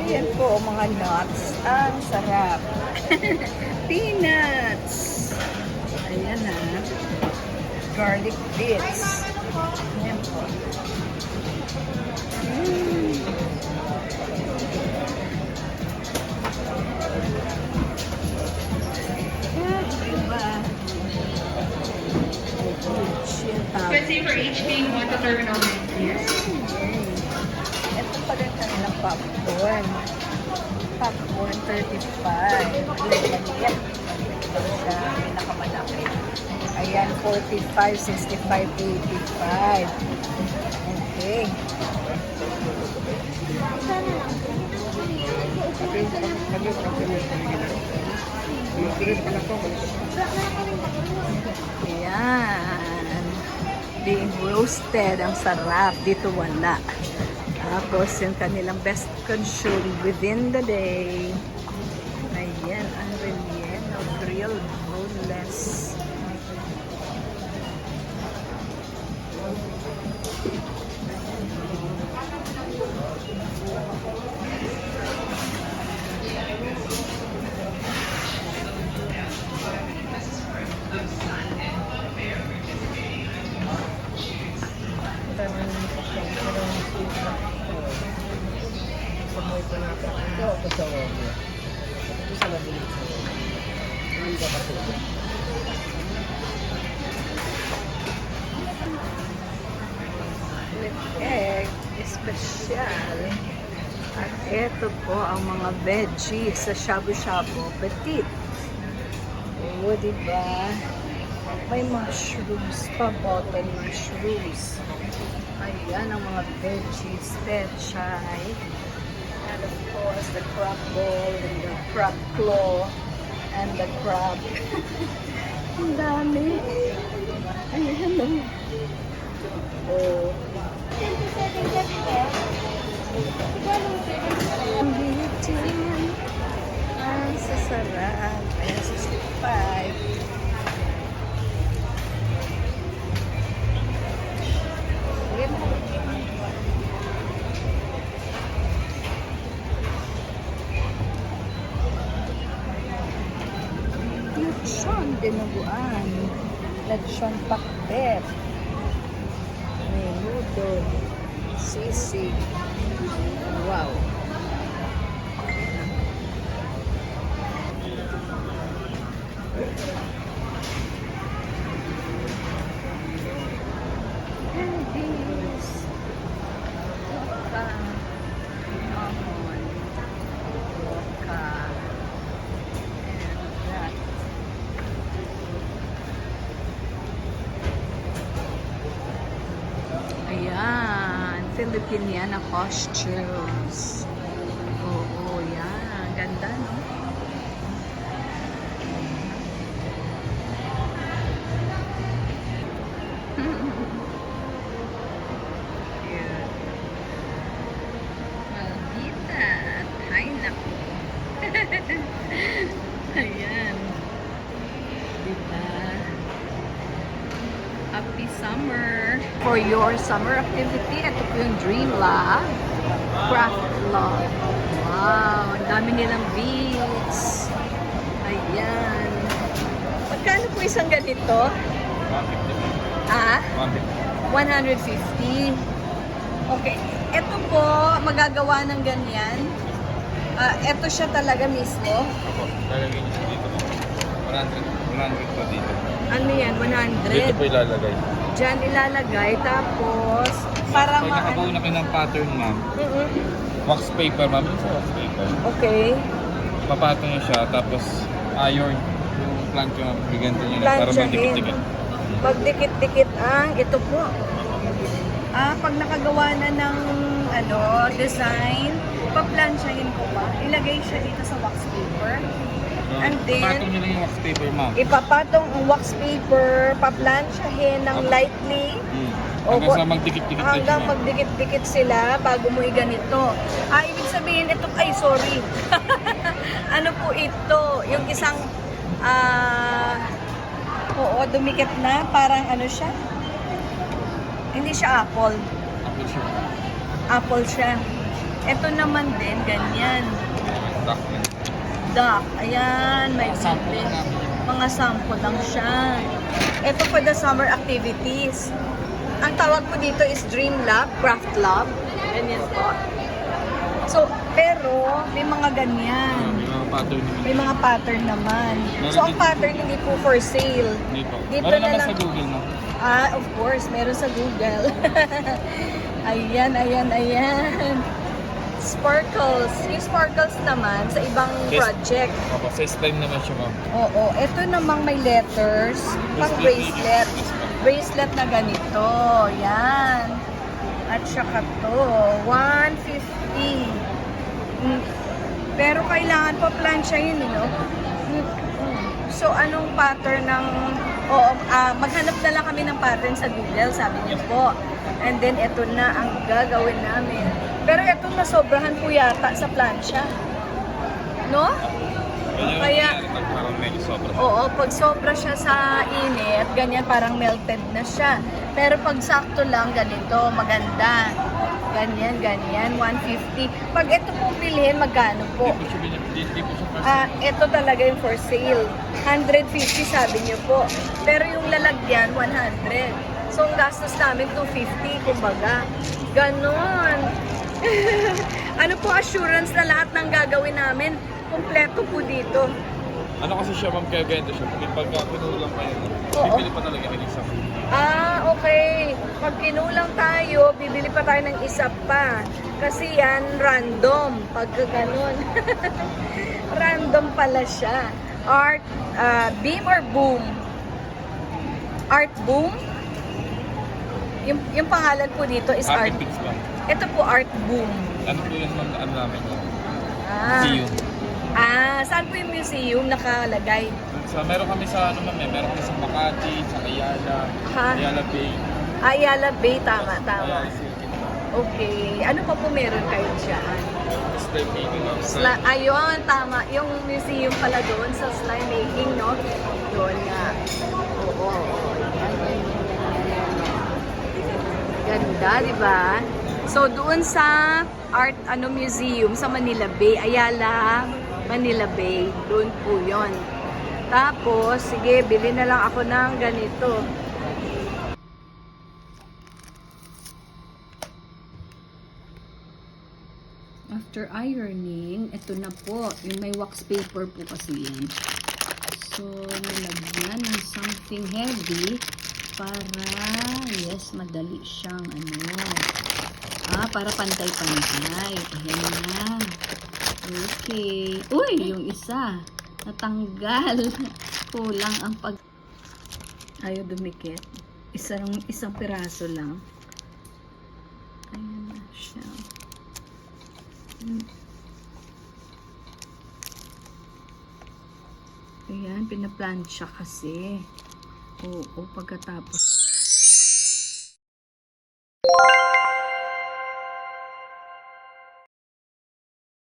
Ayan po, mga nuts. Ang sarap. Peanuts. Ayan ha. Garlic bits. Ayan po. Diba? Especially for each being one to terminal here. Ito pala yung kanilang popcorn. Popcorn 35. Ayan. Ito siya. Pinakamalaki. Ayan, 45, 65, 85. Okay. Ayan. Being roasted. Ang sarap. Dito wala. Tapos yung kanilang best consumed within the day. Ayan. Ang relleno. Grilled boneless. With egg, special. At ito po ang mga veggies sa shabu-shabu. Petit. O, diba? May mushrooms pa, bottle mushrooms. Ayan ang mga veggies, pechay. And of course, the crab ball, and the crab claw, and the crab. Ang dami. Ayan o. Oh. Ang bitin. Ang sasarap. Ayan, 65. Lechon dinuguan. Lechon pakbet. Menudo. Sisig. Wow. Candies. Loka. Almond. Loka. And that. Ayan. Filipiniana costumes. Oo, yan. Ganda, no? Cute. Maldita. Ay, naku. Ayan. Diba? Happy summer. For your summer activity, ito po yung Dream Lab. Craft Lab. Wow, ang dami nilang beads. Ayan. Magkano po isang ganito? Ah? 150. Okay. Ito po, magagawa ng ganyan. Ito siya talaga mismo. Opo, lalagay niyo siya dito. 100 po dito. Ano yan? Dito 100. po ilalagay. Diyan ilalagay. Tapos, para Pag nakabuo na kayo ng pattern, ma'am, wax paper, ma'am, yung sa wax paper. Okay. Papatong niyo siya, tapos iron. Yung plancha, ma'am, biganto niyo na para Planchahin. magdikit-dikit. Magdikit-dikit ang ito po. Pag nakagawa na ng design, paplansyahin ko pa. Ilagay siya dito sa wax paper. And then, Papatong niyo lang yung wax paper, ma'am. ipapatong ang wax paper, paplansyahin ng lightly. Hanggang sa magdikit-dikit na siya, Hanggang ma'am. magdikit-dikit sila bago mo iganito. Ibig sabihin, ito, ay sorry. Ano po ito? Yung isang, oo, dumikit na. Parang ano siya? Hindi siya apple. Apple siya. Apple siya. Ito naman din, ganyan. Duck. Duck. Ayan, may Sample bibig. lang namin. Mga sample lang siya. Ito for the summer activities. Ang tawag po dito is Dream Lab, Craft Lab. Ganyan po. So, pero may mga ganyan. May mga pattern naman. May mga pattern naman. Meron So, ang din- pattern hindi po for sale. Hindi po. Dito Meron na naman lang. sa Google, no? Ah, of course, meron sa Google. Ayan, ayan, ayan. Sparkles. Yung sparkles naman sa ibang Yes. project. Opo, sa slime naman siya, ma'am. Oo, ito namang may letters, pang bracelet. Bracelet na ganito. Yan. At saka to, 150. Pero kailangan pa plancha yun, no? So, anong pattern ng... Oo, maghanap na lang kami ng pattern sa Google, sabi niyo po. And then, ito na ang gagawin namin. Pero ito nasobrahan po yata sa plancha. No? Kaya- Parang medyo sobra. Oo, pag sobra siya sa init, ganyan parang melted na siya. Pero pag sakto lang, ganito, maganda. Ganyan, ganyan, 150. Pag ito po bilhin, magkano po? Hindi po siya Ito talaga yung for sale. 150 sabi niyo po. Pero yung lalagyan, 100. So, ang gastos namin, 250, kumbaga. Ganon. Ano po assurance na lahat ng gagawin namin, kumpleto po dito. Ano kasi siya, ma'am, kaya ganito siya. Pagka pinulang pa yun, Oo. bibili pa talaga ng isa. Okay. Pag kinulang tayo, bibili pa tayo ng isa pa. Kasi yan, random. Pag ganun. Random pala siya. Art, beam or boom? Art boom? Yung pangalan po dito is Art. Architects ba? Ito po, Art boom. Ano po yun, ma'am, ano namin yun? Ah. See you. Saan po yung museum nakalagay? Meron kami sa, ano ma'am, meron kami sa Makati, sa Ayala, Ha? Ayala Bay. Ayala Bay, tama, tama. Ayala City. Okay. Ano pa po meron kayo dyan? Slime making, ma'am. Ayun, tama. Yung museum pala doon sa slime making, no? Doon nga. Oo. Ganda, di ba? So, doon sa museum sa Manila Bay, Ayala, Manila Bay. Doon po yon. Tapos, sige, bili na lang ako ng ganito. After ironing, ito na po. Yung may wax paper po kasi yan. So, nilagyan ng something heavy para, yes, madali siyang para pantay-pantay. Ayan na. Okay. Uy, yung isa. Natanggal. Kulang ang ayaw dumikit. Isang piraso lang. Ayan na siya. Ayan, pinaplansya kasi. Oo, pagkatapos